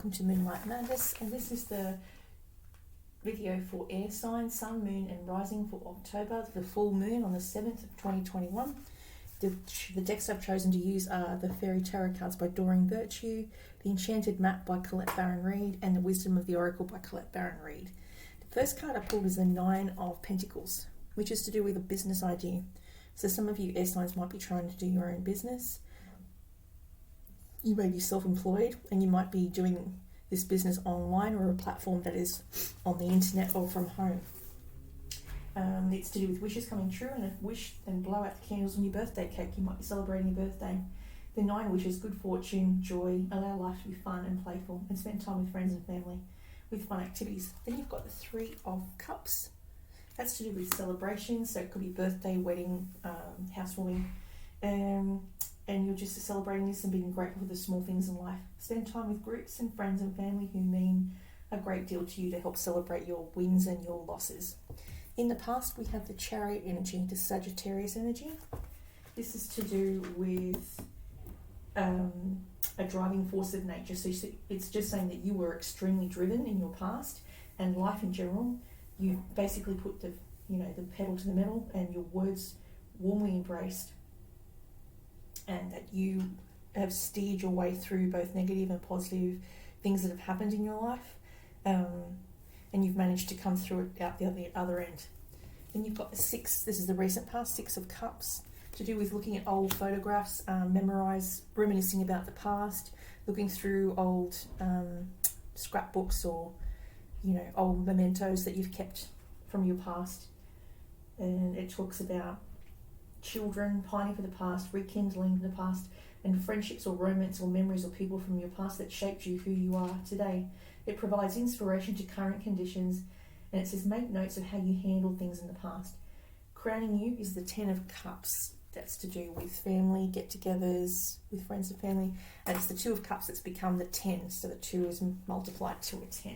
welcome to Moonlight Madness, and this is the video for air signs, sun, moon and rising for October, the full moon on the 7th of 2021. The decks I've chosen to use are the Fairy Tarot cards by Doreen, the Enchanted map by Colette-Baron-Reid, and the Wisdom of the Oracle by Colette-Baron-Reid. The first card I pulled is the Nine of Pentacles, which is to do with a business idea. So some of you air signs might be trying to do your own business. You may be self-employed and you might be doing this business online or a platform that is on the internet or from home. It's to do with wishes coming true, and a wish and blow out the candles on your birthday cake. You might be celebrating your birthday. The 9 wishes: good fortune, joy, allow life to be fun and playful, and spend time with friends and family with fun activities. Then you've got the 3 of Cups. That's to do with celebrations, so it could be birthday, wedding, housewarming, and you're just celebrating this and being grateful for the small things in life. Spend time with groups and friends and family who mean a great deal to you to help celebrate your wins and your losses. In the past, we have the Chariot energy, the Sagittarius energy. This is to do with a driving force of nature. So it's just saying that you were extremely driven in your past, and life in general. You basically put the pedal to the metal, and your words warmly embraced, and that you have steered your way through both negative and positive things that have happened in your life, and you've managed to come through it out the other end. Then you've got the 6, this is the recent past, 6 of Cups, to do with looking at old photographs, reminiscing about the past, looking through old scrapbooks or old mementos that you've kept from your past. And it talks about children pining for the past, rekindling the past, and friendships or romance or memories or people from your past that shaped you who you are today. It provides inspiration to current conditions, and it says make notes of how you handled things in the past. Crowning you is the 10 of Cups. That's to do with family, get-togethers with friends and family, and it's the 2 of Cups that's become the 10, so the 2 is multiplied to a 10.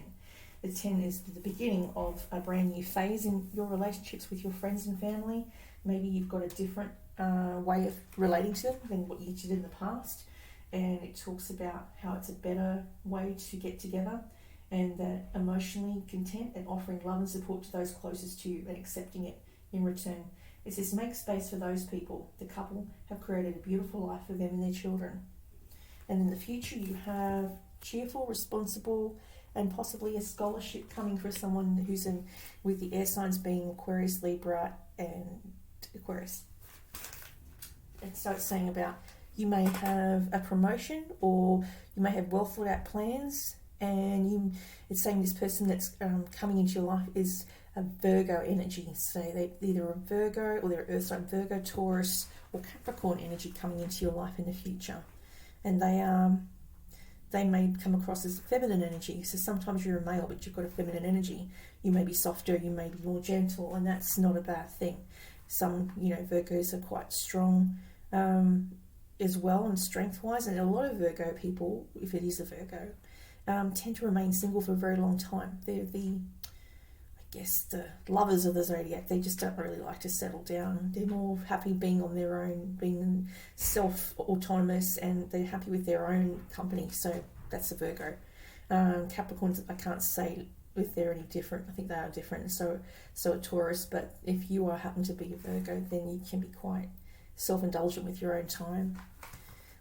The 10 is the beginning of a brand new phase in your relationships with your friends and family. Maybe you've got a different way of relating to them than what you did in the past, and it talks about how it's a better way to get together, and that emotionally content and offering love and support to those closest to you and accepting it in return. It says make space for those people. The couple have created a beautiful life for them and their children. And in the future you have cheerful, responsible, and possibly a scholarship coming for someone who's with the air signs being Aquarius, Libra and Aquarius. And so it's saying about you may have a promotion, or you may have well thought out plans, and it's saying this person that's coming into your life is a Virgo energy. So they're either a Virgo or they're Earth sign, Virgo, Taurus or Capricorn energy coming into your life in the future. And they may come across as feminine energy. So sometimes you're a male but you've got a feminine energy. You may be softer, you may be more gentle, and that's not a bad thing. Some Virgos are quite strong as well, and strength-wise, and a lot of Virgo people, if it is a Virgo, tend to remain single for a very long time. They're the lovers of the zodiac. They just don't really like to settle down. They're more happy being on their own, being self-autonomous, and they're happy with their own company. So that's a Virgo. Capricorns, I can't say if they're any different. I think they are different. So a Taurus. But if you happen to be a Virgo, then you can be quite self-indulgent with your own time,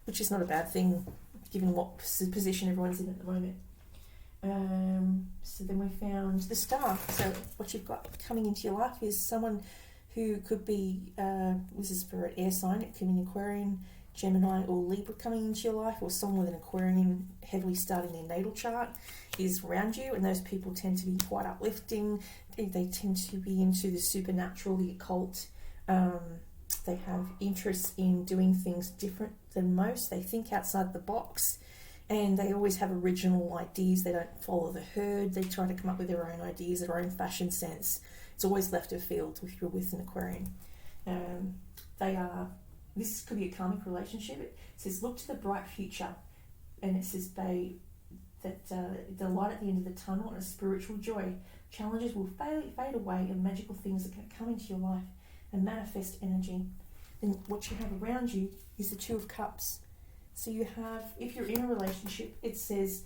which is not a bad thing given what position everyone's in at the moment. So then we found the Star. So what you've got coming into your life is someone who could be, this is for an air sign, it could be an Aquarian, Gemini or Libra coming into your life, or someone with an Aquarian heavily starting their natal chart is around you, and those people tend to be quite uplifting. They tend to be into the supernatural, the occult. They have interest in doing things different than most. They think outside the box, and they always have original ideas. They don't follow the herd. They try to come up with their own ideas, their own fashion sense. It's always left of field if you're with an Aquarian. This could be a karmic relationship. It says, look to the bright future. And it says the light at the end of the tunnel and a spiritual joy. Challenges will fade away, and magical things are going to come into your life and manifest energy. Then what you have around you is the 2 of Cups. So you have, if you're in a relationship, it says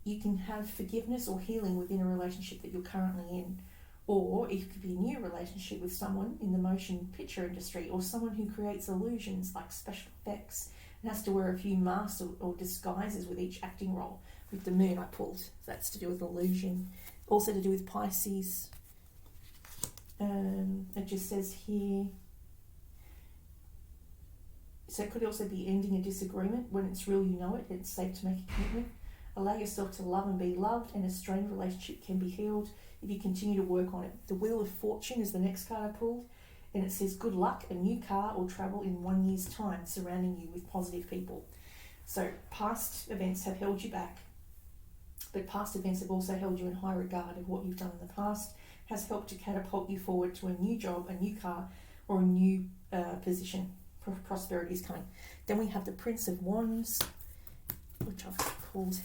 you can have forgiveness or healing within a relationship that you're currently in. Or it could be a new relationship with someone in the motion picture industry, or someone who creates illusions like special effects and has to wear a few masks or disguises with each acting role. With the moon I pulled, that's to do with illusion. Also to do with Pisces. It just says here, so it could also be ending a disagreement. When it's real, you know it. It's safe to make a commitment. Allow yourself to love and be loved, and a strained relationship can be healed if you continue to work on it. The Wheel of Fortune is the next card I pulled, and it says good luck, a new car or travel in 1 year's time, surrounding you with positive people. So past events have held you back, but past events have also held you in high regard of what you've done in the past, has helped to catapult you forward to a new job, a new car, or a new position. Prosperity is coming. Then we have the Prince of Wands, which I've pulled.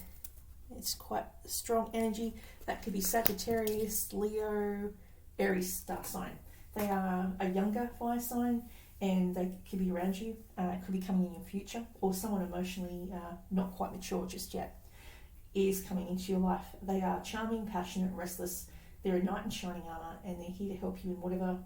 It's quite strong energy. That could be Sagittarius, Leo, Aries star sign. They are a younger fire sign, and they could be around you. It could be coming in your future, or someone emotionally not quite mature just yet is coming into your life. They are charming, passionate, restless. They're a knight in shining armor, and they're here to help you in whatever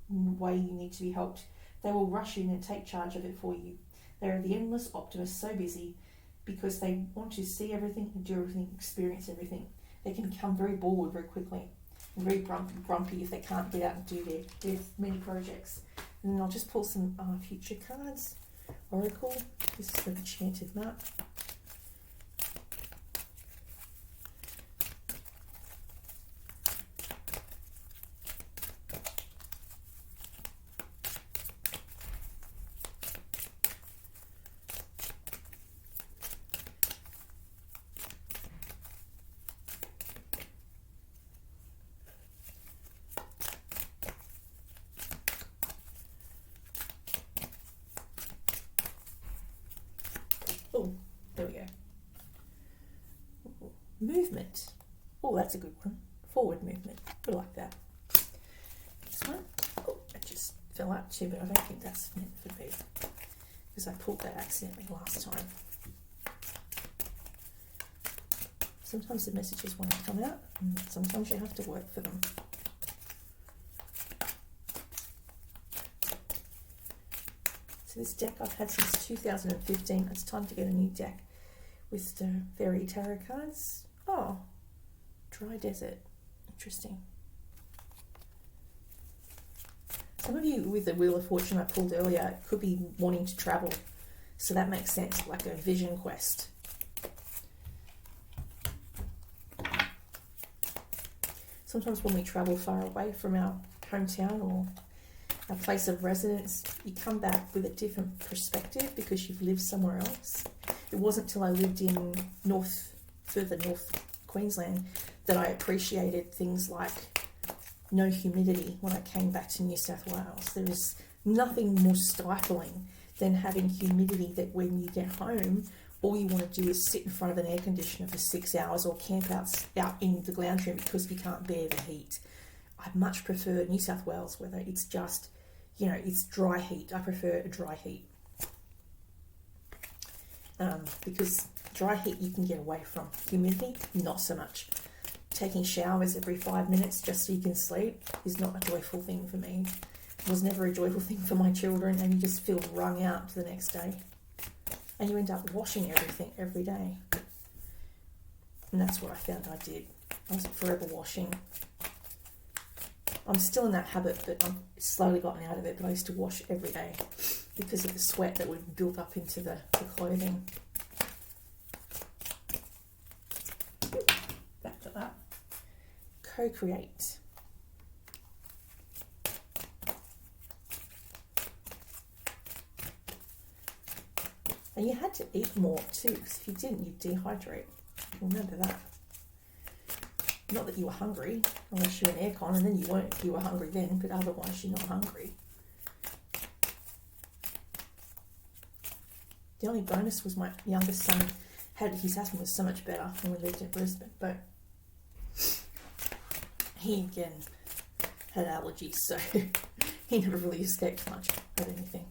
way you need to be helped. They will rush in and take charge of it for you. They are the endless optimists, so busy because they want to see everything and do everything, experience everything. They can become very bored very quickly and very grumpy if they can't get out and do their many projects. And then I'll just pull some future cards. Oracle, this is the Enchanted map. Oh, there we go. Movement. Oh, that's a good one. Forward movement. I like that. This one. Oh, it just fell out too, but I don't think that's meant for me because I pulled that accidentally last time. Sometimes the messages want to come out, and sometimes you have to work for them. So this deck I've had since 2015. It's time to get a new deck with the Fairy Tarot cards. Oh, Dry Desert. Interesting. Some of you with the Wheel of Fortune I pulled earlier could be wanting to travel. So that makes sense, like a vision quest. Sometimes when we travel far away from our hometown or our place of residence, you come back with a different perspective because you've lived somewhere else. It wasn't till I lived in further north Queensland that I appreciated things like no humidity when I came back to New South Wales. There is nothing more stifling than having humidity that when you get home, all you want to do is sit in front of an air conditioner for 6 hours or camp out in the lounge room because you can't bear the heat. I much prefer New South Wales weather. It's just, it's dry heat. I prefer a dry heat. Because dry heat you can get away from. Humidity, not so much. Taking showers every 5 minutes just so you can sleep is not a joyful thing for me. It was never a joyful thing for my children, and you just feel wrung out the next day. And you end up washing everything every day. And that's what I found I did. I was forever washing. I'm still in that habit, but I've slowly gotten out of it. But I used to wash every day because of the sweat that would build up into the clothing. Back to that. Co-create. And you had to eat more too, because if you didn't, you'd dehydrate. Remember that. Not that you were hungry, unless you're in aircon, and then you weren't if you were hungry then, but otherwise you're not hungry. The only bonus was my youngest son his asthma was so much better when we lived in Brisbane, but he again had allergies, so he never really escaped much of anything.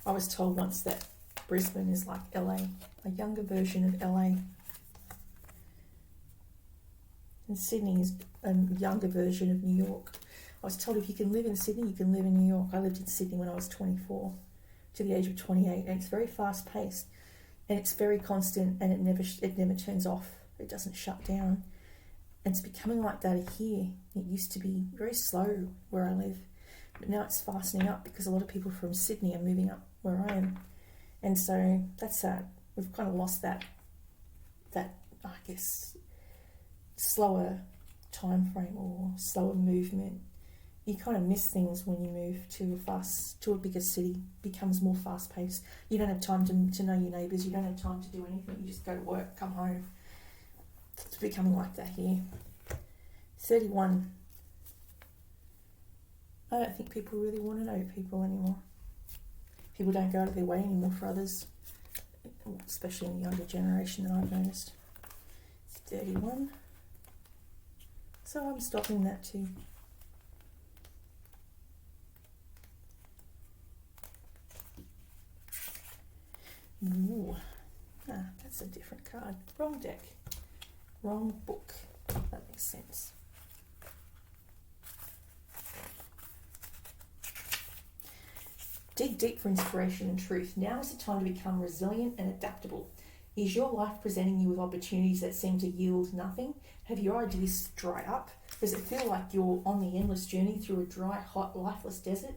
I was told once that Brisbane is like LA, a younger version of LA. And Sydney is a younger version of New York. I was told if you can live in Sydney, you can live in New York. I lived in Sydney when I was 24 to the age of 28, and it's very fast paced, and it's very constant, and it never turns off. It doesn't shut down. And it's becoming like that here. It used to be very slow where I live, but now it's fastening up because a lot of people from Sydney are moving up where I am. And so that's sad. We've kind of lost that I guess, slower time frame or slower movement. You kind of miss things when you move to a bigger city. It becomes more fast paced. You don't have time to know your neighbours. You don't have time to do anything. You just go to work, come home. It's becoming like that here. 31. I don't think people really want to know people anymore. People don't go out of their way anymore for others, especially in the younger generation that I've noticed. 31. So I'm stopping that too. Ooh. That's a different card. Wrong deck. Wrong book. That makes sense. Dig deep for inspiration and truth. Now is the time to become resilient and adaptable. Is your life presenting you with opportunities that seem to yield nothing? Have your ideas dried up? Does it feel like you're on the endless journey through a dry, hot, lifeless desert?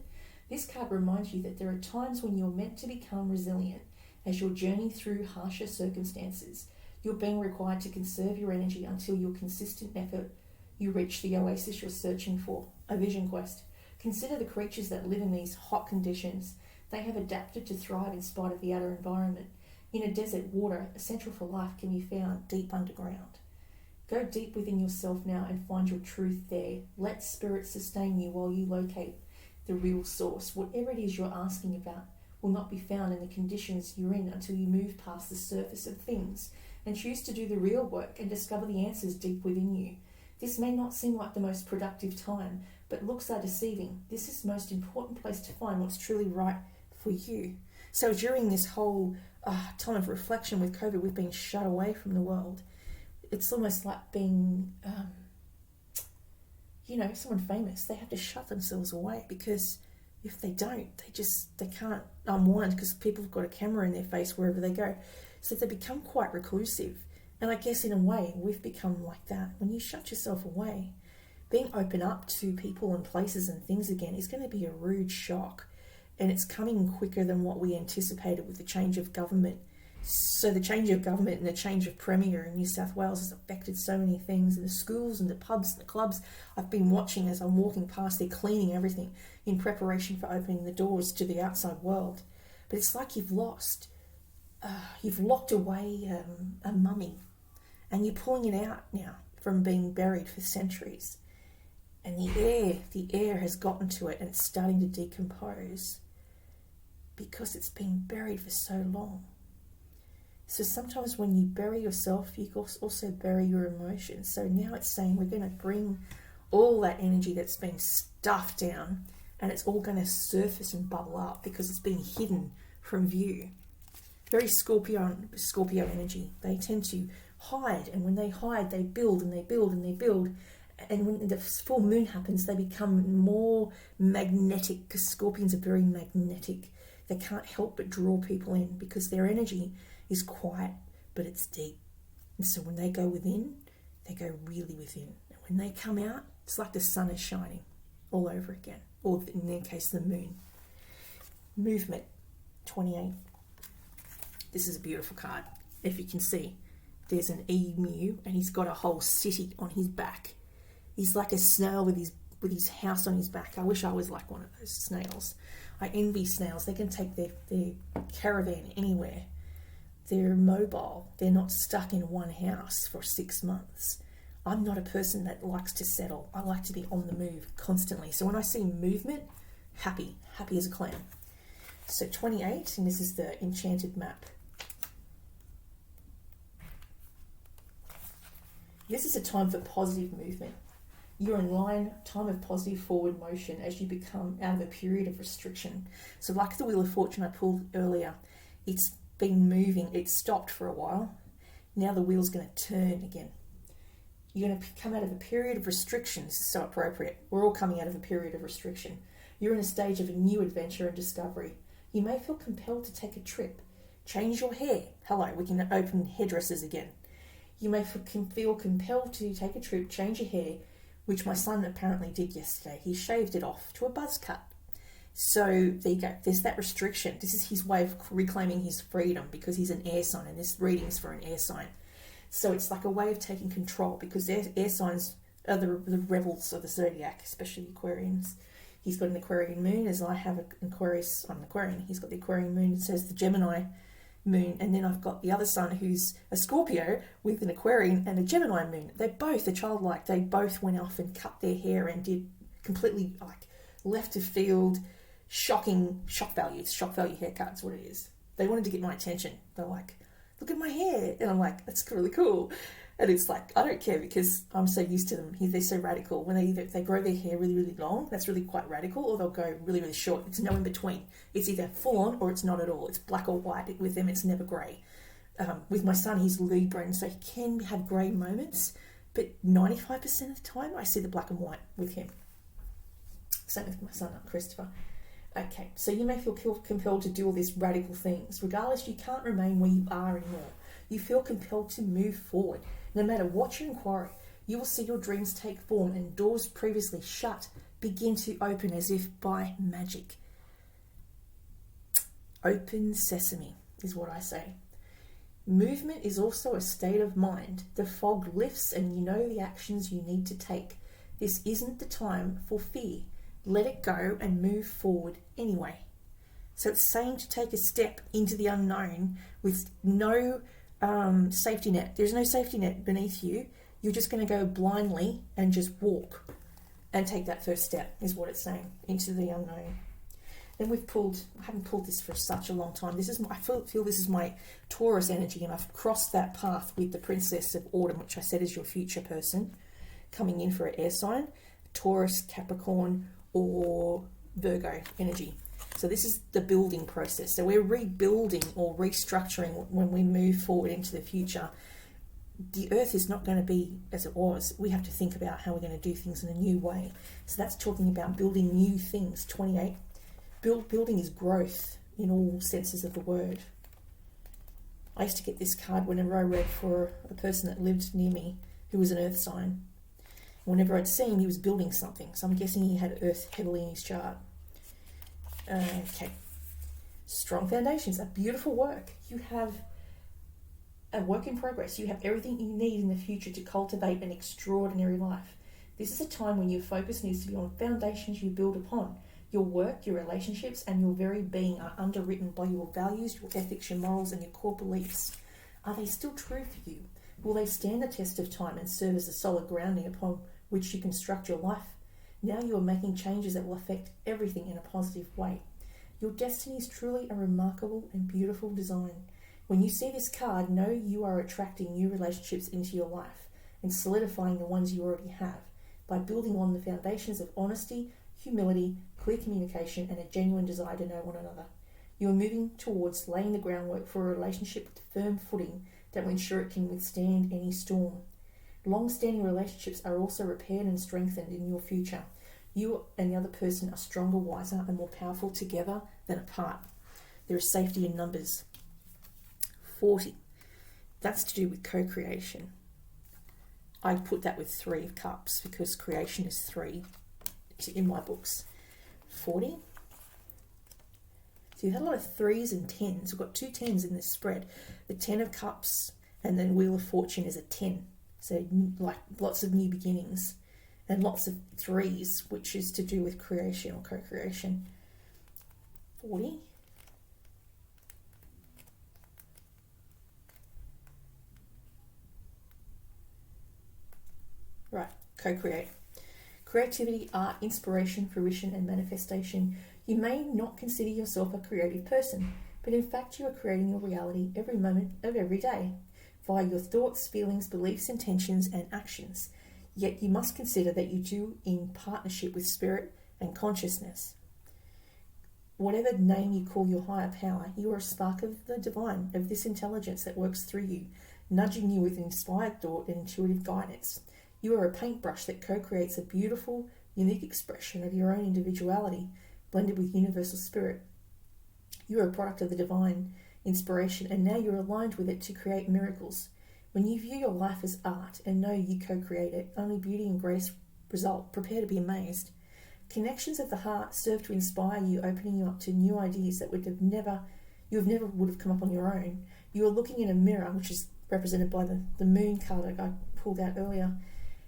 This card reminds you that there are times when you're meant to become resilient as you're journeying through harsher circumstances. You're being required to conserve your energy until your consistent effort you reach the oasis you're searching for, a vision quest. Consider the creatures that live in these hot conditions. They have adapted to thrive in spite of the outer environment. In a desert, water, essential for life, can be found deep underground. Go deep within yourself now and find your truth there. Let spirit sustain you while you locate the real source. Whatever it is you're asking about will not be found in the conditions you're in until you move past the surface of things and choose to do the real work and discover the answers deep within you. This may not seem like the most productive time, but looks are deceiving. This is the most important place to find what's truly right for you. So during this whole time of reflection with COVID, we've been shut away from the world. It's almost like being, someone famous. They have to shut themselves away because if they don't, they can't unwind because people have got a camera in their face wherever they go. So they become quite reclusive. And I guess in a way, we've become like that. When you shut yourself away, being open up to people and places and things again is going to be a rude shock. And it's coming quicker than what we anticipated with the change of government. So the change of government and the change of Premier in New South Wales has affected so many things. And the schools and the pubs and the clubs I've been watching as I'm walking past, they're cleaning everything in preparation for opening the doors to the outside world. But it's like you've locked away a mummy, and you're pulling it out now from being buried for centuries. And the air has gotten to it and it's starting to decompose because it's been buried for so long. So sometimes when you bury yourself, you also bury your emotions. So now it's saying we're going to bring all that energy that's been stuffed down and it's all going to surface and bubble up because it's been hidden from view. Very Scorpio energy. They tend to hide, and when they hide, they build and they build and they build. And when the full moon happens, they become more magnetic because Scorpions are very magnetic. They can't help but draw people in because their energy is quiet, but it's deep. And so when they go within, they go really within. And when they come out, it's like the sun is shining all over again, or in their case, the moon. Movement, 28. This is a beautiful card. If you can see, there's an emu and he's got a whole city on his back. He's like a snail with his house on his back. I wish I was like one of those snails. I envy snails. They can take their caravan anywhere. They're mobile. They're not stuck in one house for 6 months. I'm not a person that likes to settle. I like to be on the move constantly. So when I see movement, happy as a clam. So 28, and this is the Enchanted map. This is a time for positive movement. You're in line, time of positive forward motion as you become out of a period of restriction. So like the Wheel of Fortune I pulled earlier, it's been moving, it stopped for a while. Now the wheel's going to turn again. You're going to come out of a period of restriction. This is so appropriate. We're all coming out of a period of restriction. You're in a stage of a new adventure and discovery. You may feel compelled to take a trip. Change your hair. Hello, we can open hairdressers again. You may feel compelled to take a trip, change your hair, which my son apparently did yesterday. He shaved it off to a buzz cut. So there you go. There's that restriction. This is his way of reclaiming his freedom because he's an air sign, and this reading's for an air sign. So it's like a way of taking control because air signs are the rebels of the zodiac, especially Aquarians. He's got an Aquarian moon, as I have an Aquarius. I'm an Aquarian. He's got the Aquarian moon. It says the Gemini moon, and then I've got the other son who's a Scorpio with an Aquarian and a Gemini moon. They both are childlike. They both went off and cut their hair and did completely like left of field, shock value haircut is what it is. They wanted to get my attention. They're like, look at my hair, and I'm like, that's really cool. And it's like, I don't care because I'm so used to them. They're so radical. When they grow their hair really, really long, that's really quite radical, or they'll go really, really short. It's no in between. It's either full on or it's not at all. It's black or white. With them, it's never grey. With my son, he's Libra, and so he can have grey moments, but 95% of the time, I see the black and white with him. Same with my son, Christopher. Okay, so you may feel compelled to do all these radical things. Regardless, you can't remain where you are anymore. You feel compelled to move forward. No matter what your inquiry, you will see your dreams take form and doors previously shut begin to open as if by magic. Open sesame is what I say. Movement is also a state of mind. The fog lifts and you know the actions you need to take. This isn't the time for fear. Let it go and move forward anyway. So it's saying to take a step into the unknown with no safety net. There's no safety net beneath you. You're just going to go blindly and just walk and take that first step is what it's saying, into the unknown. Then I haven't pulled this for such a long time. I feel this is my Taurus energy, and I've crossed that path with the Princess of Autumn, which I said is your future person coming in for an air sign, Taurus, Capricorn, or Virgo energy. So this is the building process. So we're rebuilding or restructuring when we move forward into the future. The earth is not going to be as it was. We have to think about how we're going to do things in a new way. So that's talking about building new things. 28. Building is growth in all senses of the word. I used to get this card whenever I read for a person that lived near me who was an earth sign. Whenever I'd see him, he was building something. So I'm guessing he had earth heavily in his chart. Okay. Strong foundations, a beautiful work. You have a work in progress. You have everything you need in the future to cultivate an extraordinary life. This is a time when your focus needs to be on foundations you build upon. Your work, your relationships, and your very being are underwritten by your values, your ethics, your morals, and your core beliefs. Are they still true for you? Will they stand the test of time and serve as a solid grounding upon which you construct your life? Now you are making changes that will affect everything in a positive way. Your destiny is truly a remarkable and beautiful design. When you see this card, know you are attracting new relationships into your life and solidifying the ones you already have by building on the foundations of honesty, humility, clear communication, and a genuine desire to know one another. You are moving towards laying the groundwork for a relationship with firm footing that will ensure it can withstand any storm. Long-standing relationships are also repaired and strengthened in your future. You and the other person are stronger, wiser, and more powerful together than apart. There is safety in numbers. 40. That's to do with co-creation. I put that with 3 of cups because creation is 3 in my books. 40. So you had a lot of 3s and 10s. We've got 2 10s in this spread. The 10 of cups and then Wheel of Fortune is a 10. So like lots of new beginnings. And lots of 3s, which is to do with creation or co-creation. 40. Right, co-create. Creativity, art, inspiration, fruition, and manifestation. You may not consider yourself a creative person, but in fact you are creating your reality every moment of every day via your thoughts, feelings, beliefs, intentions, and actions. Yet you must consider that you do in partnership with spirit and consciousness. whatever name you call your higher power, you are a spark of the divine, of this intelligence that works through you, nudging you with inspired thought and intuitive guidance. You are a paintbrush that co-creates a beautiful, unique expression of your own individuality, blended with universal spirit. You are a product of the divine inspiration, and now you're aligned with it to create miracles. When you view your life as art and know you co-create it, only beauty and grace result. Prepare to be amazed. Connections of the heart serve to inspire you, opening you up to new ideas that you never would have come up on your own. You are looking in a mirror, which is represented by the moon card I pulled out earlier,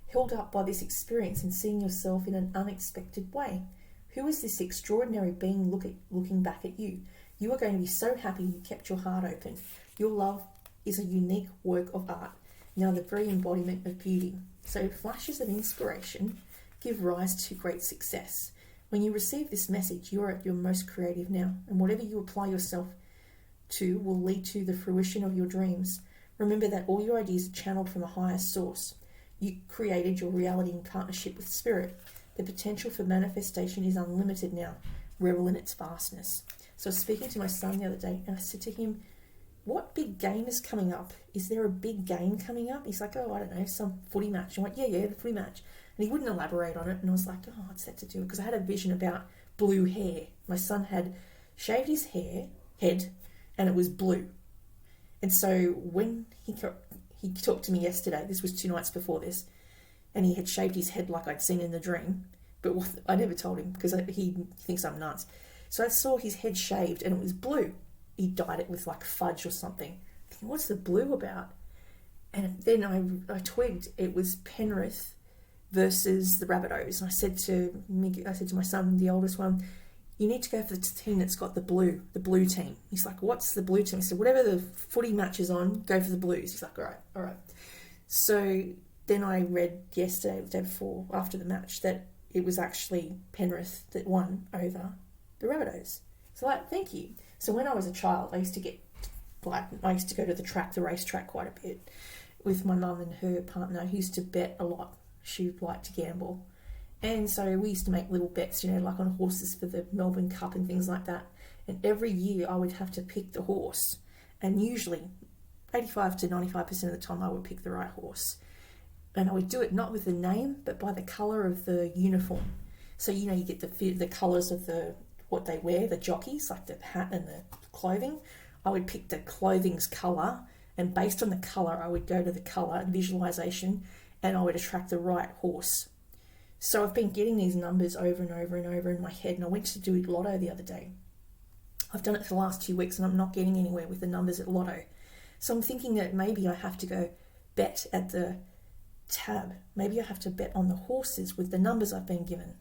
held up by this experience and seeing yourself in an unexpected way. Who is this extraordinary being looking back at you? You are going to be so happy you kept your heart open. Your love is a unique work of art, now the very embodiment of beauty. So flashes of inspiration give rise to great success. When you receive this message, you are at your most creative now, and whatever you apply yourself to will lead to the fruition of your dreams. Remember that all your ideas are channeled from a higher source. You created your reality in partnership with spirit. The potential for manifestation is unlimited now. Revel in its vastness. So I was speaking to my son the other day, and I said to him, what big game is coming up? Is there a big game coming up? He's like, oh, I don't know, some footy match. I went, yeah, the footy match. And he wouldn't elaborate on it. And I was like, oh, what's that to do? Because I had a vision about blue hair. My son had shaved his head, and it was blue. And so when he talked to me yesterday, this was 2 nights before this, and he had shaved his head like I'd seen in the dream. But I never told him because he thinks I'm nuts. So I saw his head shaved, and it was blue. He dyed it with like fudge or something. Thinking, what's the blue about? And then I twigged it was Penrith versus the Rabbitohs. And I said to my son, the oldest one, you need to go for the team that's got the blue team. He's like, what's the blue team? I said, whatever the footy match is on, go for the Blues. He's like, all right. So then I read yesterday, the day before, after the match, that it was actually Penrith that won over the Rabbitohs. So thank you. So when I was a child, I used to go to the racetrack quite a bit with my mum and her partner, who used to bet a lot. She liked to gamble. And so we used to make little bets, like on horses for the Melbourne Cup and things like that. And every year I would have to pick the horse. And usually 85 to 95% of the time I would pick the right horse. And I would do it not with the name, but by the colour of the uniform. So, you get the colours of what they wear, the jockeys, like the hat and the clothing. I would pick the clothing's colour, and based on the colour, I would go to the colour and visualisation, and I would attract the right horse. So I've been getting these numbers over and over and over in my head, and I went to do Lotto the other day. I've done it for the last 2 weeks, and I'm not getting anywhere with the numbers at Lotto. So I'm thinking that maybe I have to go bet at the tab. Maybe I have to bet on the horses with the numbers I've been given,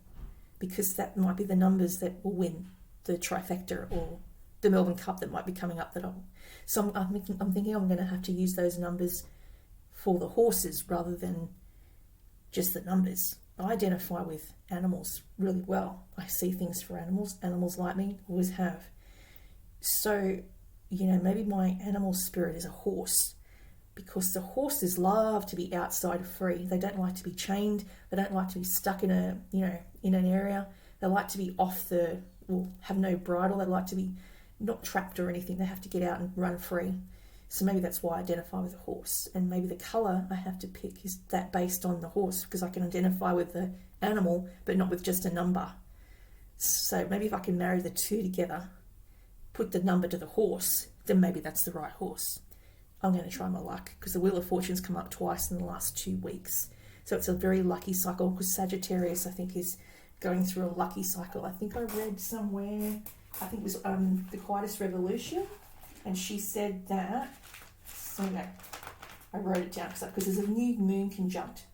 because that might be the numbers that will win the trifecta or the Melbourne Cup that might be coming up. So I'm thinking I'm going to have to use those numbers for the horses rather than just the numbers. I identify with animals really well. I see things for animals. Animals like me, always have. So, maybe my animal spirit is a horse, because the horses love to be outside free. They don't like to be chained. They don't like to be stuck in in an area. They like to be have no bridle. They like to be not trapped or anything. They have to get out and run free. So maybe that's why I identify with a horse. And maybe the colour I have to pick is that based on the horse, because I can identify with the animal, but not with just a number. So maybe if I can marry the two together, put the number to the horse, then maybe that's the right horse. I'm going to try my luck, because the Wheel of Fortune's come up twice in the last 2 weeks. So it's a very lucky cycle, because Sagittarius, I think, is going through a lucky cycle. I think I read somewhere, I think it was The Quietest Revolution, and she said that, I wrote it down because there's a new moon conjunct.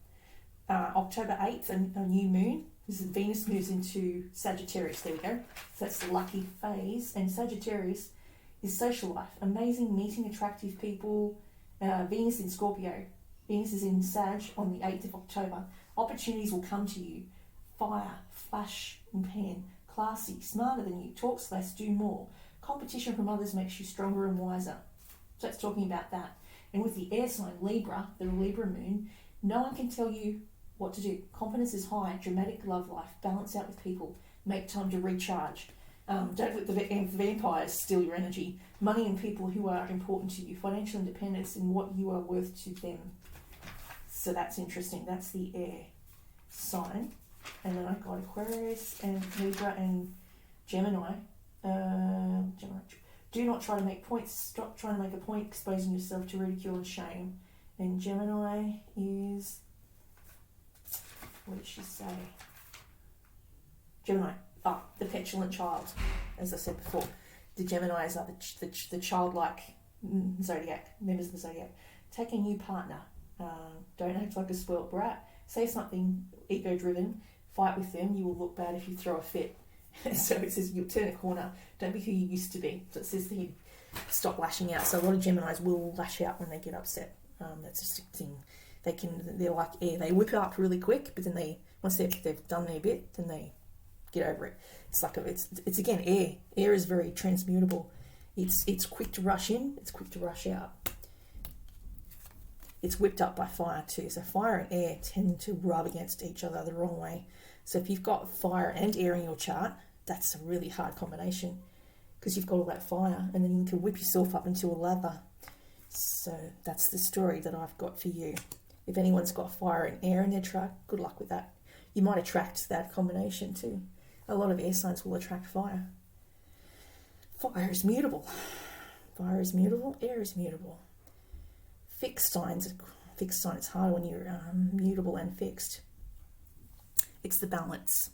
October 8th, a new moon. Venus moves into Sagittarius. There we go. So that's the lucky phase. And Sagittarius is social life. Amazing meeting attractive people. Venus in Scorpio. Venus is in Sag on the 8th of October. Opportunities will come to you. Fire, flash and pan. Classy, smarter than you. Talks less, do more. Competition from others makes you stronger and wiser. So it's talking about that. And with the air sign Libra, the Libra moon, no one can tell you what to do. Confidence is high, dramatic love life, balance out with people, make time to recharge. Don't let the vampires steal your energy. Money and people who are important to you. Financial independence and what you are worth to them. So that's interesting. That's the air sign. And then I've got Aquarius and Libra and Gemini. Gemini. Do not try to make points. Stop trying to make a point, exposing yourself to ridicule and shame. And Gemini is... What did she say? Gemini. The petulant child, as I said before. The Geminis are the childlike zodiac, members of the zodiac. Take a new partner. Don't act like a spoilt brat. Say something ego-driven. Fight with them. You will look bad if you throw a fit. So it says you'll turn a corner. Don't be who you used to be. So it says here, stop lashing out. So a lot of Geminis will lash out when they get upset. That's just a thing. They're like air. They whip up really quick, but then once they've done their bit, then they get over it. It's like it's again air. Air is very transmutable. It's quick to rush in. It's quick to rush out. It's whipped up by fire too. So fire and air tend to rub against each other the wrong way. So if you've got fire and air in your chart, that's a really hard combination because you've got all that fire, and then you can whip yourself up into a lather. So that's the story that I've got for you. If anyone's got fire and air in their chart, good luck with that. You might attract that combination too. A lot of air signs will attract fire. Fire is mutable. Fire is mutable. Air is mutable. Fixed sign, it's hard when you're mutable and fixed. It's the balance.